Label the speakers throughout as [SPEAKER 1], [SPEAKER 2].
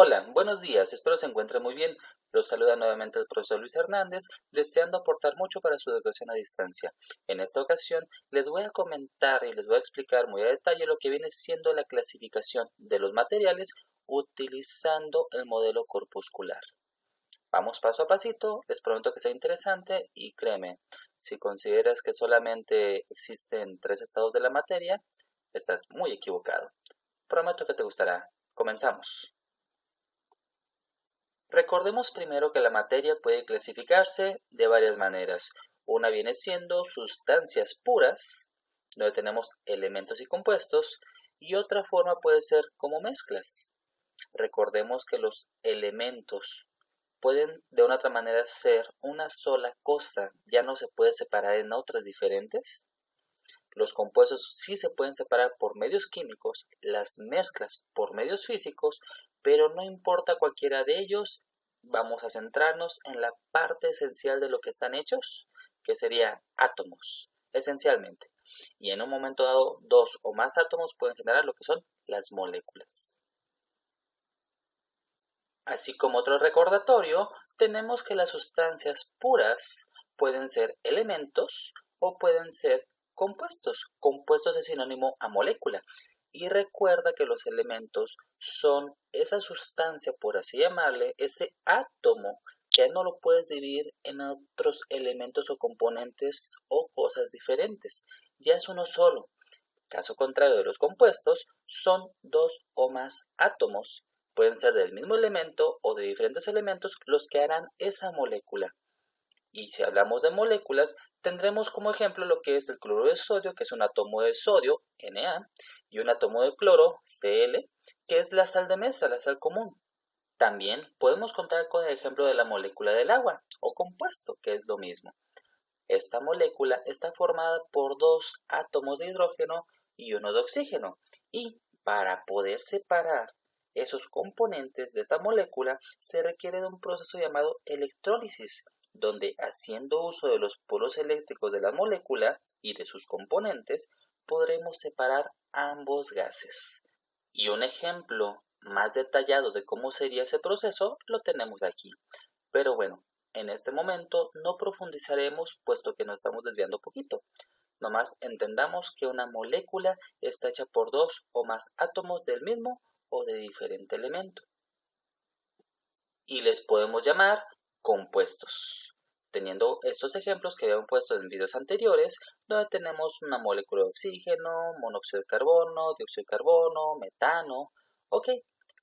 [SPEAKER 1] Hola, buenos días, espero se encuentre muy bien. Los saluda nuevamente el profesor Luis Hernández, deseando aportar mucho para su educación a distancia. En esta ocasión les voy a comentar y les voy a explicar muy a detalle lo que viene siendo la clasificación de los materiales utilizando el modelo corpuscular. Vamos paso a pasito, les prometo que sea interesante y créeme, si consideras que solamente existen tres estados de la materia, estás muy equivocado. Prometo que te gustará. Comenzamos. Recordemos primero que la materia puede clasificarse de varias maneras. Una viene siendo sustancias puras, donde tenemos elementos y compuestos, y otra forma puede ser como mezclas. Recordemos que los elementos pueden de una otra manera ser una sola cosa, ya no se puede separar en otras diferentes. Los compuestos sí se pueden separar por medios químicos, las mezclas por medios físicos, pero no importa cualquiera de ellos, vamos a centrarnos en la parte esencial de lo que están hechos, que serían átomos, esencialmente. Y en un momento dado, dos o más átomos pueden generar lo que son las moléculas. Así como otro recordatorio, tenemos que las sustancias puras pueden ser elementos o pueden ser compuestos. Compuestos es sinónimo a molécula. Y recuerda que los elementos son esa sustancia, por así llamarle, ese átomo que no lo puedes dividir en otros elementos o componentes o cosas diferentes. Ya es uno solo. Caso contrario de los compuestos, son dos o más átomos. Pueden ser del mismo elemento o de diferentes elementos los que harán esa molécula. Y si hablamos de moléculas, tendremos como ejemplo lo que es el cloruro de sodio, que es un átomo de sodio, Na, y un átomo de cloro, Cl, que es la sal de mesa, la sal común. También podemos contar con el ejemplo de la molécula del agua, o compuesto, que es lo mismo. Esta molécula está formada por dos átomos de hidrógeno y uno de oxígeno. Y para poder separar esos componentes de esta molécula se requiere de un proceso llamado electrólisis, donde haciendo uso de los polos eléctricos de la molécula y de sus componentes, podremos separar ambos gases. Y un ejemplo más detallado de cómo sería ese proceso lo tenemos aquí. Pero bueno, en este momento no profundizaremos puesto que nos estamos desviando poquito. Nomás entendamos que una molécula está hecha por dos o más átomos del mismo o de diferente elemento. Y les podemos llamar compuestos. Teniendo estos ejemplos que habíamos puesto en videos anteriores, donde tenemos una molécula de oxígeno, monóxido de carbono, dióxido de carbono, metano, ok,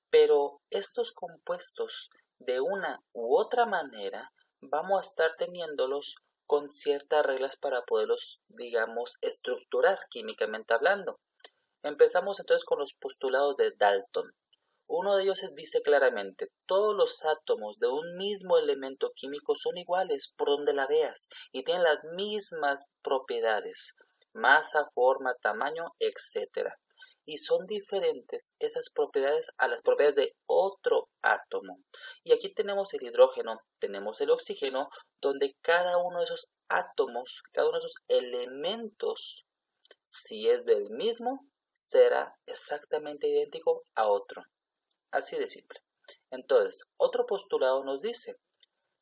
[SPEAKER 1] pero estos compuestos de una u otra manera vamos a estar teniéndolos con ciertas reglas para poderlos, digamos, estructurar químicamente hablando. Empezamos entonces con los postulados de Dalton. Uno de ellos dice claramente, todos los átomos de un mismo elemento químico son iguales por donde la veas y tienen las mismas propiedades, masa, forma, tamaño, etc. Y son diferentes esas propiedades a las propiedades de otro átomo. Y aquí tenemos el hidrógeno, tenemos el oxígeno, donde cada uno de esos átomos, cada uno de esos elementos, si es del mismo, será exactamente idéntico a otro. Así de simple. Entonces, otro postulado nos dice,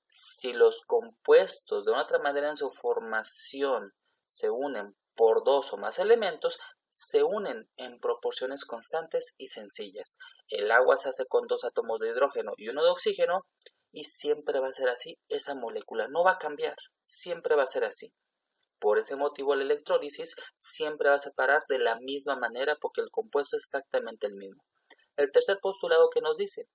[SPEAKER 1] si los compuestos de una otra manera en su formación se unen por dos o más elementos, se unen en proporciones constantes y sencillas. El agua se hace con dos átomos de hidrógeno y uno de oxígeno y siempre va a ser así. Esa molécula no va a cambiar, siempre va a ser así. Por ese motivo la electrólisis siempre va a separar de la misma manera porque el compuesto es exactamente el mismo. El tercer postulado que nos dice,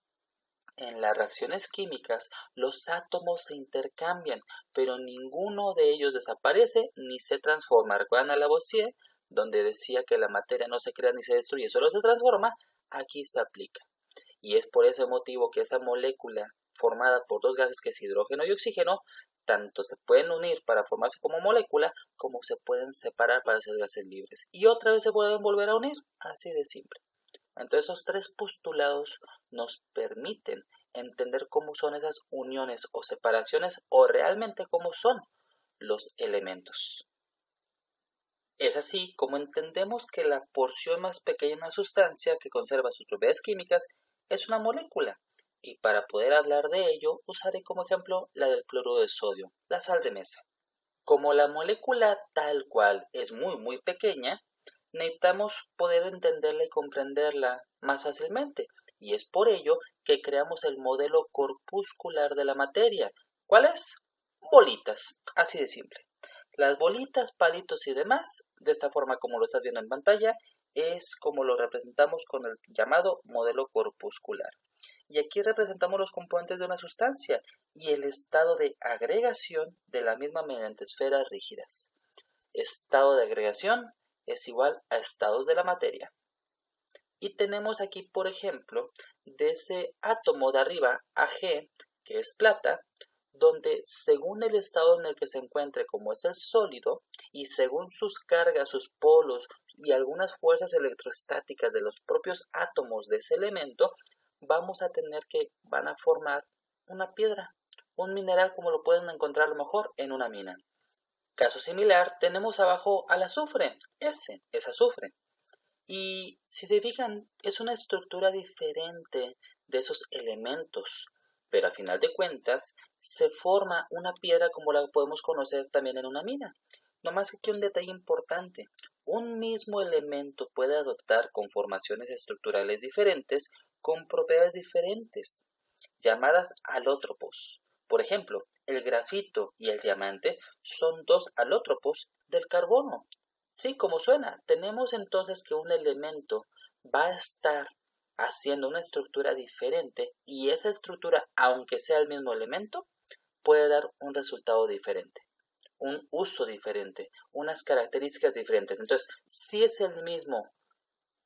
[SPEAKER 1] en las reacciones químicas los átomos se intercambian, pero ninguno de ellos desaparece ni se transforma. ¿Recuerdan a Lavoisier, donde decía que la materia no se crea ni se destruye, solo se transforma? Aquí se aplica. Y es por ese motivo que esa molécula formada por dos gases que es hidrógeno y oxígeno, tanto se pueden unir para formarse como molécula, como se pueden separar para ser gases libres. Y otra vez se pueden volver a unir, así de simple. Entonces esos tres postulados nos permiten entender cómo son esas uniones o separaciones o realmente cómo son los elementos. Es así como entendemos que la porción más pequeña de una sustancia que conserva sus propiedades químicas es una molécula. Y para poder hablar de ello, usaré como ejemplo la del cloruro de sodio, la sal de mesa. Como la molécula tal cual es muy pequeña, necesitamos poder entenderla y comprenderla más fácilmente. Y es por ello que creamos el modelo corpuscular de la materia. ¿Cuál es? Bolitas, así de simple. Las bolitas, palitos y demás, de esta forma como lo estás viendo en pantalla, es como lo representamos con el llamado modelo corpuscular. Y aquí representamos los componentes de una sustancia y el estado de agregación de la misma mediante esferas rígidas. Estado de agregación es igual a estados de la materia. Y tenemos aquí, por ejemplo, de ese átomo de arriba, Ag, que es plata, donde según el estado en el que se encuentre, como es el sólido, y según sus cargas, sus polos y algunas fuerzas electrostáticas de los propios átomos de ese elemento, vamos a tener que van a formar una piedra, un mineral como lo pueden encontrar a lo mejor en una mina. Caso similar, tenemos abajo al azufre, ese es azufre. Y si se fijan, es una estructura diferente de esos elementos, pero a final de cuentas se forma una piedra como la podemos conocer también en una mina. No más que aquí un detalle importante, un mismo elemento puede adoptar conformaciones estructurales diferentes con propiedades diferentes, llamadas alótropos. Por ejemplo, el grafito y el diamante son dos alótropos del carbono. Sí, como suena, tenemos entonces que un elemento va a estar haciendo una estructura diferente y esa estructura, aunque sea el mismo elemento, puede dar un resultado diferente, un uso diferente, unas características diferentes. Entonces, sí es el mismo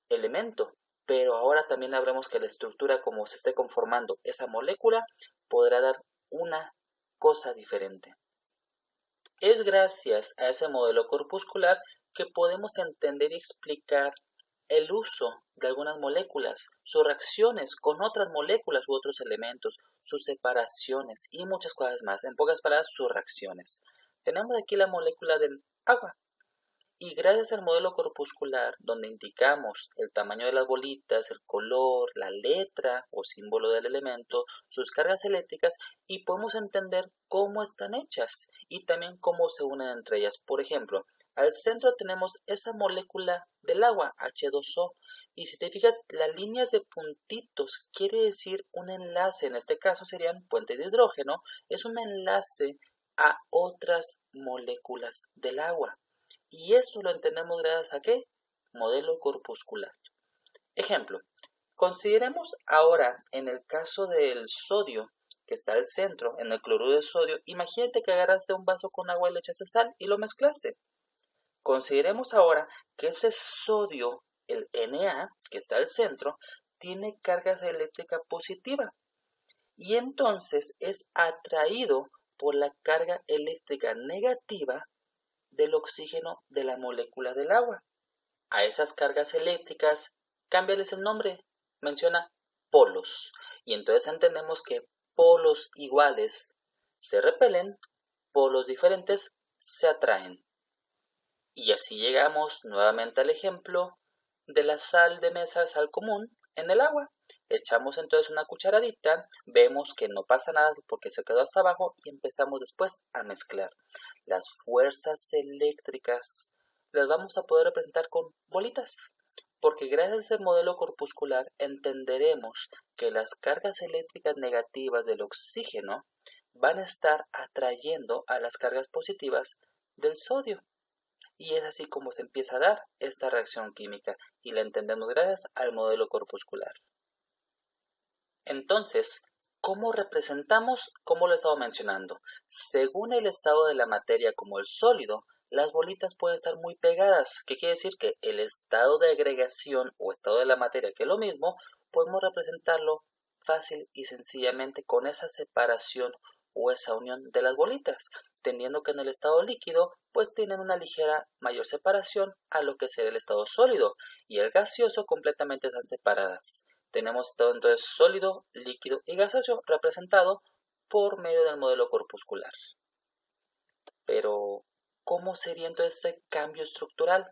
[SPEAKER 1] elemento, pero ahora también habremos que la estructura como se esté conformando esa molécula podrá dar una cosa diferente. Es gracias a ese modelo corpuscular que podemos entender y explicar el uso de algunas moléculas, sus reacciones con otras moléculas u otros elementos, sus separaciones y muchas cosas más. En pocas palabras, sus reacciones. Tenemos aquí la molécula del agua. Y gracias al modelo corpuscular, donde indicamos el tamaño de las bolitas, el color, la letra o símbolo del elemento, sus cargas eléctricas, y podemos entender cómo están hechas y también cómo se unen entre ellas. Por ejemplo, al centro tenemos esa molécula del agua, H2O, y si te fijas, las líneas de puntitos quiere decir un enlace, en este caso serían puentes de hidrógeno, es un enlace a otras moléculas del agua. Y esto lo entendemos gracias a ¿qué? Modelo corpuscular. Ejemplo, consideremos ahora en el caso del sodio, que está al centro, en el cloruro de sodio, imagínate que agarraste un vaso con agua y le echaste sal y lo mezclaste. Consideremos ahora que ese sodio, el Na, que está al centro, tiene carga eléctrica positiva y entonces es atraído por la carga eléctrica negativa del oxígeno de la molécula del agua. A esas cargas eléctricas, cámbiales el nombre, menciona polos. Y entonces entendemos que polos iguales se repelen, polos diferentes se atraen. Y así llegamos nuevamente al ejemplo de la sal de mesa, sal común, en el agua. Echamos entonces una cucharadita, vemos que no pasa nada porque se quedó hasta abajo y empezamos después a mezclar. Las fuerzas eléctricas las vamos a poder representar con bolitas, porque gracias a ese modelo corpuscular entenderemos que las cargas eléctricas negativas del oxígeno van a estar atrayendo a las cargas positivas del sodio. Y es así como se empieza a dar esta reacción química y la entendemos gracias al modelo corpuscular. Entonces, ¿cómo representamos? Como lo he estado mencionando, según el estado de la materia como el sólido, las bolitas pueden estar muy pegadas. ¿Qué quiere decir? Que el estado de agregación o estado de la materia, que es lo mismo, podemos representarlo fácil y sencillamente con esa separación o esa unión de las bolitas, teniendo que en el estado líquido pues tienen una ligera mayor separación a lo que será el estado sólido y el gaseoso completamente están separadas. Tenemos todo entonces sólido, líquido y gaseoso representado por medio del modelo corpuscular. Pero, ¿cómo sería entonces ese cambio estructural?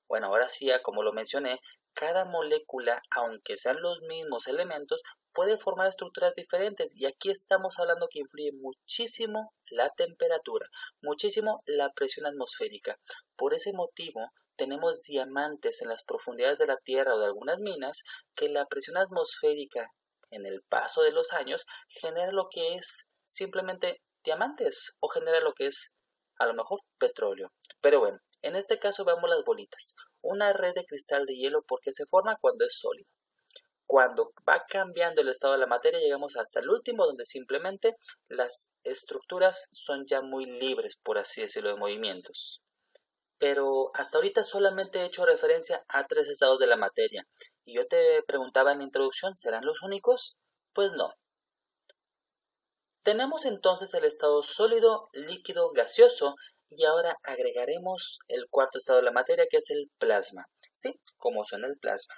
[SPEAKER 1] Bueno, ahora sí, ya como lo mencioné, cada molécula, aunque sean los mismos elementos, puede formar estructuras diferentes y aquí estamos hablando que influye muchísimo la temperatura, muchísimo la presión atmosférica. Por ese motivo, tenemos diamantes en las profundidades de la Tierra o de algunas minas que la presión atmosférica en el paso de los años genera lo que es simplemente diamantes o genera lo que es a lo mejor petróleo. Pero bueno, en este caso veamos las bolitas. Una red de cristal de hielo porque se forma cuando es sólido. Cuando va cambiando el estado de la materia llegamos hasta el último donde simplemente las estructuras son ya muy libres, por así decirlo, de movimientos. Pero hasta ahorita solamente he hecho referencia a 3 estados de la materia. Y yo te preguntaba en la introducción, ¿serán los únicos? Pues no. Tenemos entonces el estado sólido, líquido, gaseoso y ahora agregaremos el cuarto estado de la materia que es el plasma. ¿Sí? Como suena el plasma.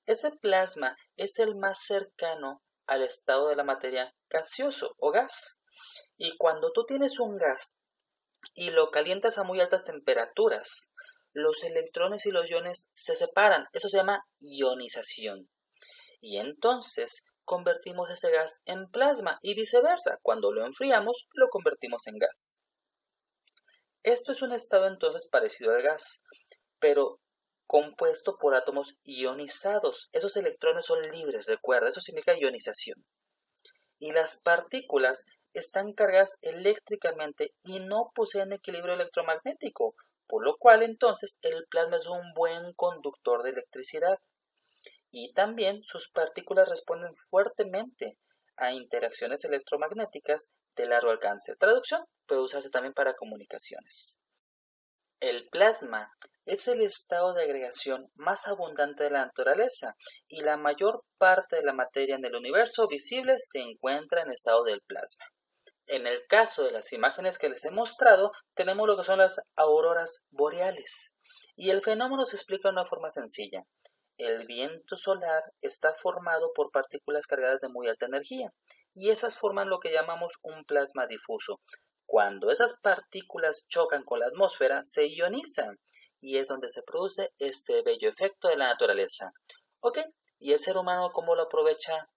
[SPEAKER 1] Ese plasma es el más cercano al estado de la materia gaseoso o gas. Y cuando tú tienes un gas y lo calientas a muy altas temperaturas, los electrones y los iones se separan. Eso se llama ionización. Y entonces convertimos ese gas en plasma y viceversa. Cuando lo enfriamos, lo convertimos en gas. Esto es un estado entonces parecido al gas, pero compuesto por átomos ionizados. Esos electrones son libres, recuerda, eso significa ionización. Y las partículas están cargadas eléctricamente y no poseen equilibrio electromagnético, por lo cual entonces el plasma es un buen conductor de electricidad. Y también sus partículas responden fuertemente a interacciones electromagnéticas de largo alcance. Traducción puede usarse también para comunicaciones. El plasma es el estado de agregación más abundante de la naturaleza y la mayor parte de la materia en el universo visible se encuentra en estado del plasma. En el caso de las imágenes que les he mostrado, tenemos lo que son las auroras boreales. Y el fenómeno se explica de una forma sencilla. El viento solar está formado por partículas cargadas de muy alta energía y esas forman lo que llamamos un plasma difuso. Cuando esas partículas chocan con la atmósfera, se ionizan y es donde se produce este bello efecto de la naturaleza. ¿Ok? ¿Y el ser humano cómo lo aprovecha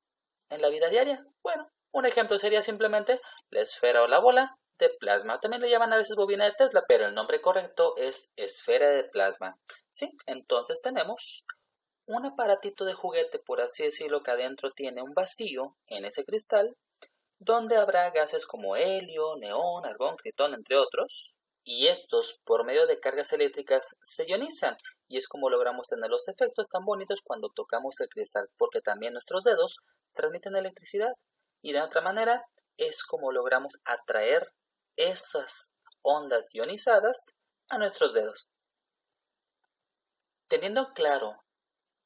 [SPEAKER 1] en la vida diaria? Bueno, un ejemplo sería simplemente la esfera o la bola de plasma. También le llaman a veces bobina de Tesla, pero el nombre correcto es esfera de plasma. ¿Sí? Entonces tenemos un aparatito de juguete, por así decirlo, que adentro tiene un vacío en ese cristal, donde habrá gases como helio, neón, argón, critón, entre otros, y estos, por medio de cargas eléctricas, se ionizan, y es como logramos tener los efectos tan bonitos cuando tocamos el cristal, porque también nuestros dedos transmiten electricidad, y de otra manera es como logramos atraer esas ondas ionizadas a nuestros dedos. Teniendo claro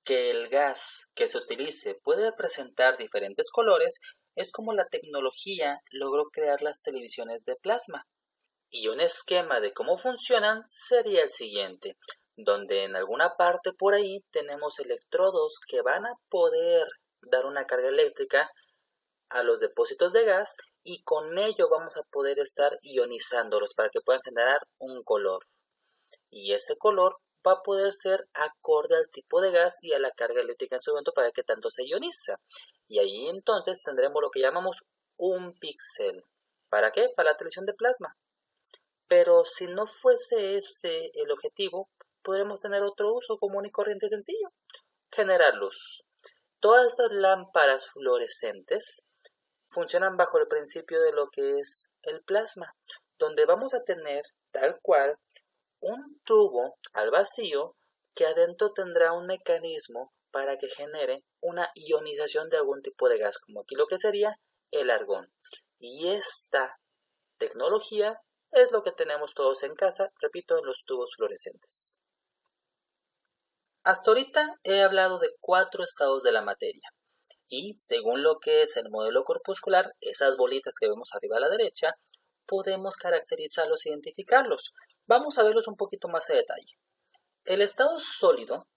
[SPEAKER 1] que el gas que se utilice puede presentar diferentes colores, es como la tecnología logró crear las televisiones de plasma. Y un esquema de cómo funcionan sería el siguiente, donde en alguna parte por ahí tenemos electrodos que van a poder dar una carga eléctrica a los depósitos de gas y con ello vamos a poder estar ionizándolos para que puedan generar un color. Y ese color va a poder ser acorde al tipo de gas y a la carga eléctrica en su momento para que tanto se ioniza. Y ahí entonces tendremos lo que llamamos un píxel. ¿Para qué? Para la televisión de plasma. Pero si no fuese ese el objetivo, podremos tener otro uso común y corriente sencillo. Generar luz. Todas estas lámparas fluorescentes funcionan bajo el principio de lo que es el plasma, donde vamos a tener tal cual un tubo al vacío que adentro tendrá un mecanismo para que genere una ionización de algún tipo de gas, como aquí lo que sería el argón. Y esta tecnología es lo que tenemos todos en casa, repito, en los tubos fluorescentes. Hasta ahorita he hablado de 4 estados de la materia. Y según lo que es el modelo corpuscular, esas bolitas que vemos arriba a la derecha, podemos caracterizarlos e identificarlos. Vamos a verlos un poquito más a detalle. El estado sólido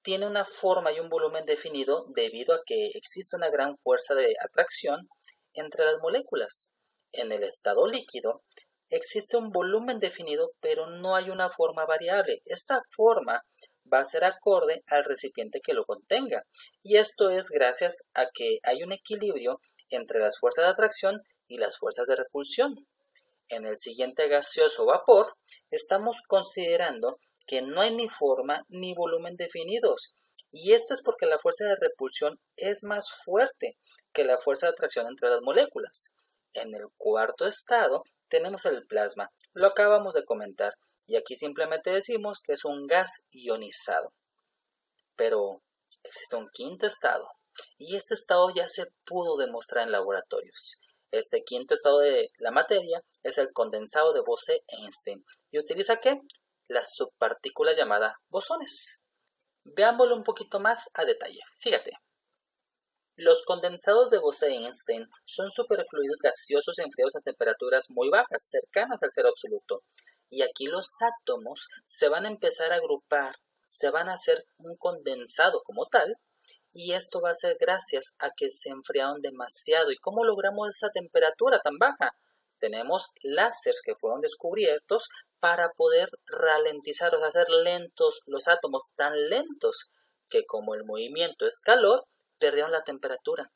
[SPEAKER 1] tiene una forma y un volumen definido debido a que existe una gran fuerza de atracción entre las moléculas. En el estado líquido existe un volumen definido, pero no hay una forma variable. Esta forma va a ser acorde al recipiente que lo contenga. Y esto es gracias a que hay un equilibrio entre las fuerzas de atracción y las fuerzas de repulsión. En el siguiente gaseoso vapor, estamos considerando que no hay ni forma ni volumen definidos. Y esto es porque la fuerza de repulsión es más fuerte que la fuerza de atracción entre las moléculas. En el cuarto estado tenemos el plasma, lo acabamos de comentar, y aquí simplemente decimos que es un gas ionizado. Pero existe un quinto estado, y este estado ya se pudo demostrar en laboratorios. Este quinto estado de la materia es el condensado de Bose-Einstein. ¿Y utiliza qué? La subpartícula llamada bosones. Veámoslo un poquito más a detalle. Fíjate. Los condensados de Bose-Einstein son superfluidos gaseosos enfriados a temperaturas muy bajas, cercanas al cero absoluto. Y aquí los átomos se van a empezar a agrupar, se van a hacer un condensado como tal, y esto va a ser gracias a que se enfriaron demasiado. ¿Y cómo logramos esa temperatura tan baja? Tenemos láseres que fueron descubiertos para poder ralentizar, o sea, hacer lentos los átomos, tan lentos que como el movimiento es calor, perdieron la temperatura.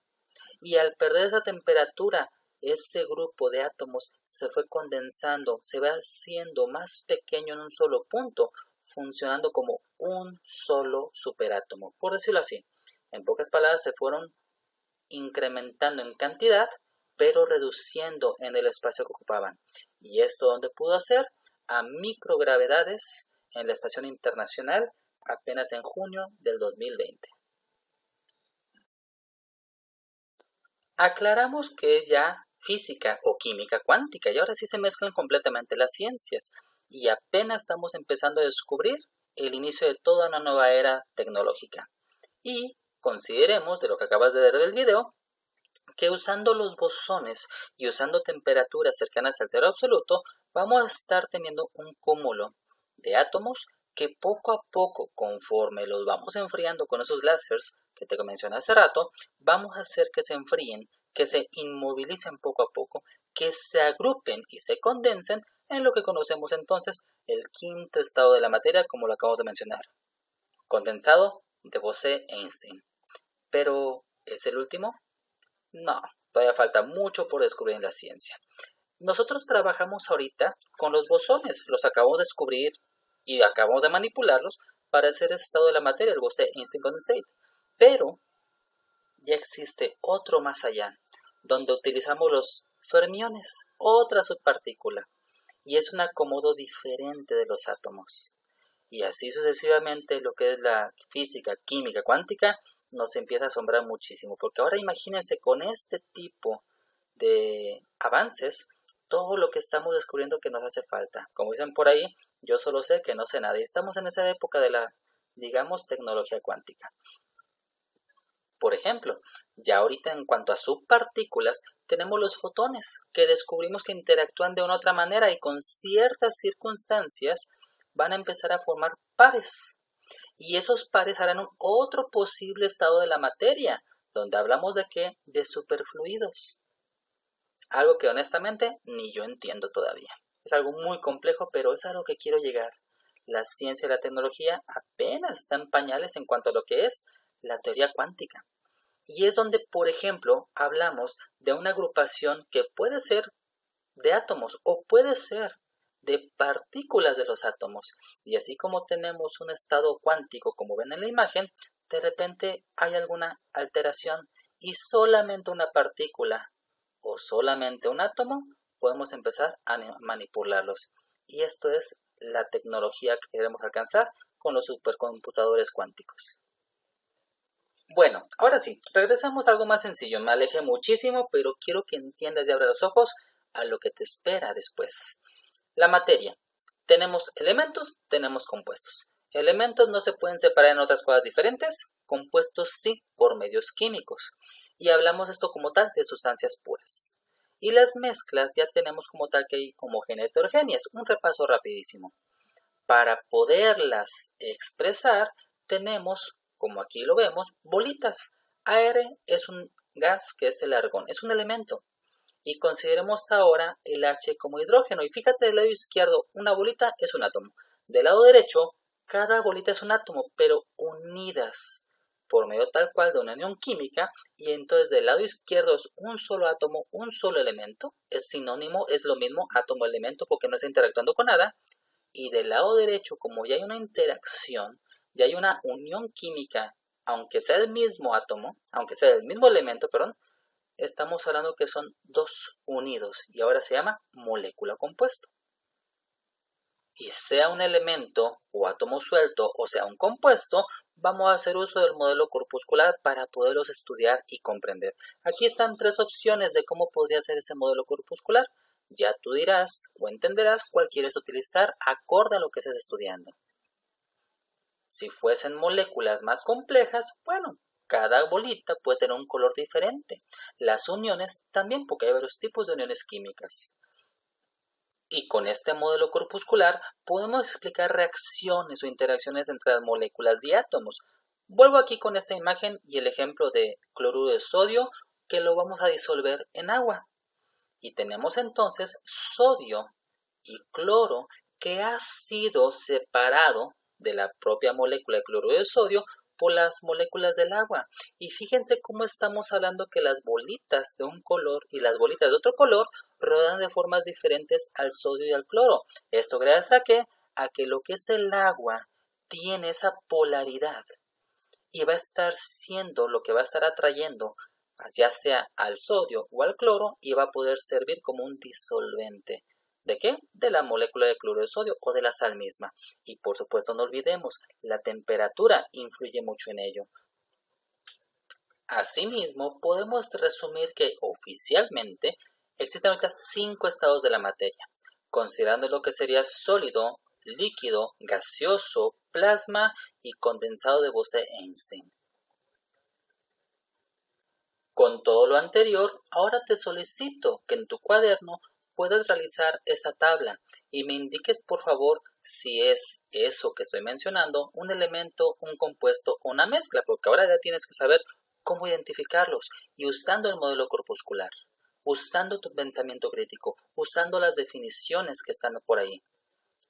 [SPEAKER 1] Y al perder esa temperatura, ese grupo de átomos se fue condensando, se va haciendo más pequeño en un solo punto, funcionando como un solo superátomo, por decirlo así. En pocas palabras, se fueron incrementando en cantidad, pero reduciendo en el espacio que ocupaban. ¿Y esto dónde pudo hacer? A microgravedades en la Estación Internacional apenas en junio del 2020. Aclaramos que es ya física o química cuántica y ahora sí se mezclan completamente las ciencias y apenas estamos empezando a descubrir el inicio de toda una nueva era tecnológica. Y consideremos, de lo que acabas de ver del video, que usando los bosones y usando temperaturas cercanas al cero absoluto, vamos a estar teniendo un cúmulo de átomos que poco a poco, conforme los vamos enfriando con esos láseres que te mencioné hace rato, vamos a hacer que se enfríen, que se inmovilicen poco a poco, que se agrupen y se condensen en lo que conocemos entonces el quinto estado de la materia, como lo acabamos de mencionar. Condensado de Bose-Einstein. ¿Pero es el último? No, todavía falta mucho por descubrir en la ciencia. Nosotros trabajamos ahorita con los bosones, los acabamos de descubrir y acabamos de manipularlos para hacer ese estado de la materia, el Bose-Einstein Condensate. Pero ya existe otro más allá, donde utilizamos los fermiones, otra subpartícula, y es un acomodo diferente de los átomos. Y así sucesivamente lo que es la física, química, cuántica, nos empieza a asombrar muchísimo, porque ahora imagínense con este tipo de avances, todo lo que estamos descubriendo que nos hace falta. Como dicen por ahí, yo solo sé que no sé nada, y estamos en esa época de la, digamos, tecnología cuántica. Por ejemplo, ya ahorita en cuanto a subpartículas, tenemos los fotones, que descubrimos que interactúan de una otra manera y con ciertas circunstancias van a empezar a formar pares. Y esos pares harán otro posible estado de la materia, donde hablamos de ¿qué? De superfluidos. Algo que honestamente ni yo entiendo todavía. Es algo muy complejo, pero es a lo que quiero llegar. La ciencia y la tecnología apenas están en pañales en cuanto a lo que es la teoría cuántica. Y es donde, por ejemplo, hablamos de una agrupación que puede ser de átomos o puede ser de partículas de los átomos. Y así como tenemos un estado cuántico, como ven en la imagen, de repente hay alguna alteración y solamente una partícula o solamente un átomo podemos empezar a manipularlos. Y esto es la tecnología que queremos alcanzar con los supercomputadores cuánticos. Bueno, ahora sí, regresamos a algo más sencillo. Me alejé muchísimo, pero quiero que entiendas y abras los ojos a lo que te espera después. La materia. Tenemos elementos, tenemos compuestos. Elementos no se pueden separar en otras cosas diferentes, compuestos sí, por medios químicos. Y hablamos esto como tal de sustancias puras. Y las mezclas ya tenemos como tal que hay homogéneas y heterogéneas. Un repaso rapidísimo. Para poderlas expresar, tenemos, como aquí lo vemos, bolitas. Aire es un gas que es el argón, es un elemento. Y consideremos ahora el H como hidrógeno. Y fíjate, del lado izquierdo, una bolita es un átomo. Del lado derecho, Cada bolita es un átomo, pero unidas por medio tal cual de una unión química, y entonces del lado izquierdo es un solo átomo, un solo elemento, es sinónimo, es lo mismo átomo-elemento porque no está interactuando con nada, y del lado derecho, como ya hay una interacción, ya hay una unión química, aunque sea el mismo átomo, aunque sea el mismo elemento, perdón, estamos hablando que son dos unidos, y ahora se llama molécula compuesta. Y sea un elemento o átomo suelto o sea un compuesto, vamos a hacer uso del modelo corpuscular para poderlos estudiar y comprender. Aquí están tres opciones de cómo podría ser ese modelo corpuscular. Ya tú dirás o entenderás cuál quieres utilizar acorde a lo que estés estudiando. Si fuesen moléculas más complejas, bueno, cada bolita puede tener un color diferente. Las uniones también, porque hay varios tipos de uniones químicas. Y con este modelo corpuscular podemos explicar reacciones o interacciones entre las moléculas y átomos. Vuelvo aquí con esta imagen y el ejemplo de cloruro de sodio que lo vamos a disolver en agua. Y tenemos entonces sodio y cloro que ha sido separado de la propia molécula de cloruro de sodio por las moléculas del agua. Y fíjense cómo estamos hablando que las bolitas de un color y las bolitas de otro color rodean de formas diferentes al sodio y al cloro. Esto gracias a que lo que es el agua tiene esa polaridad y va a estar siendo lo que va a estar atrayendo ya sea al sodio o al cloro y va a poder servir como un disolvente. ¿De qué? De la molécula de cloruro de sodio o de la sal misma. Y por supuesto no olvidemos, la temperatura influye mucho en ello. Asimismo, podemos resumir que oficialmente existen ahorita 5 estados de la materia, considerando lo que sería sólido, líquido, gaseoso, plasma y condensado de Bose-Einstein. Con todo lo anterior, ahora te solicito que en tu cuaderno puedas realizar esta tabla y me indiques por favor si es eso que estoy mencionando un elemento, un compuesto o una mezcla, porque ahora ya tienes que saber cómo identificarlos y usando el modelo corpuscular, usando tu pensamiento crítico, usando las definiciones que están por ahí.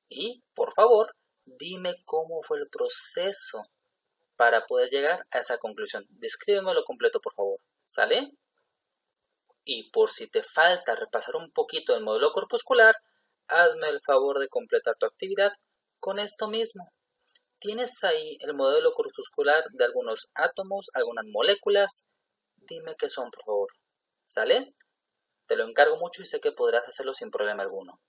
[SPEAKER 1] Y, por favor, dime cómo fue el proceso para poder llegar a esa conclusión. Descríbemelo completo, por favor. ¿Sale? Y por si te falta repasar un poquito el modelo corpuscular, hazme el favor de completar tu actividad con esto mismo. Tienes ahí el modelo corpuscular de algunos átomos, algunas moléculas. Dime qué son, por favor. ¿Sale? Te lo encargo mucho y sé que podrás hacerlo sin problema alguno.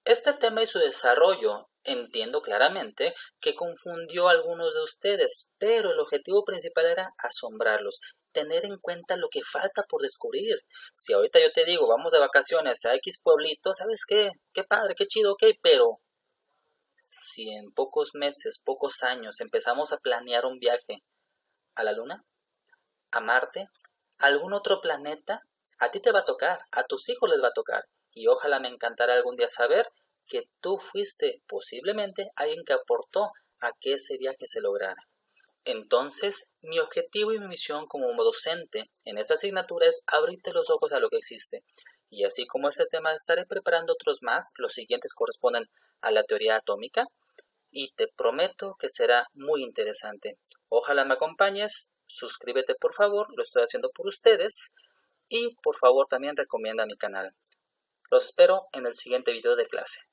[SPEAKER 1] Este tema y su desarrollo entiendo claramente que confundió a algunos de ustedes, pero el objetivo principal era asombrarlos, tener en cuenta lo que falta por descubrir. Si ahorita yo te digo, vamos de vacaciones a X pueblito, ¿sabes qué? Qué padre, qué chido, ok, pero si en pocos meses, pocos años empezamos a planear un viaje a la Luna, a Marte, a algún otro planeta, a ti te va a tocar, a tus hijos les va a tocar. Y ojalá me encantará algún día saber que tú fuiste posiblemente alguien que aportó a que ese viaje se lograra. Entonces, mi objetivo y mi misión como docente en esta asignatura es abrirte los ojos a lo que existe. Y así como este tema estaré preparando otros más, los siguientes corresponden a la teoría atómica y te prometo que será muy interesante. Ojalá me acompañes, suscríbete por favor, lo estoy haciendo por ustedes y por favor también recomienda mi canal. Los espero en el siguiente video de clase.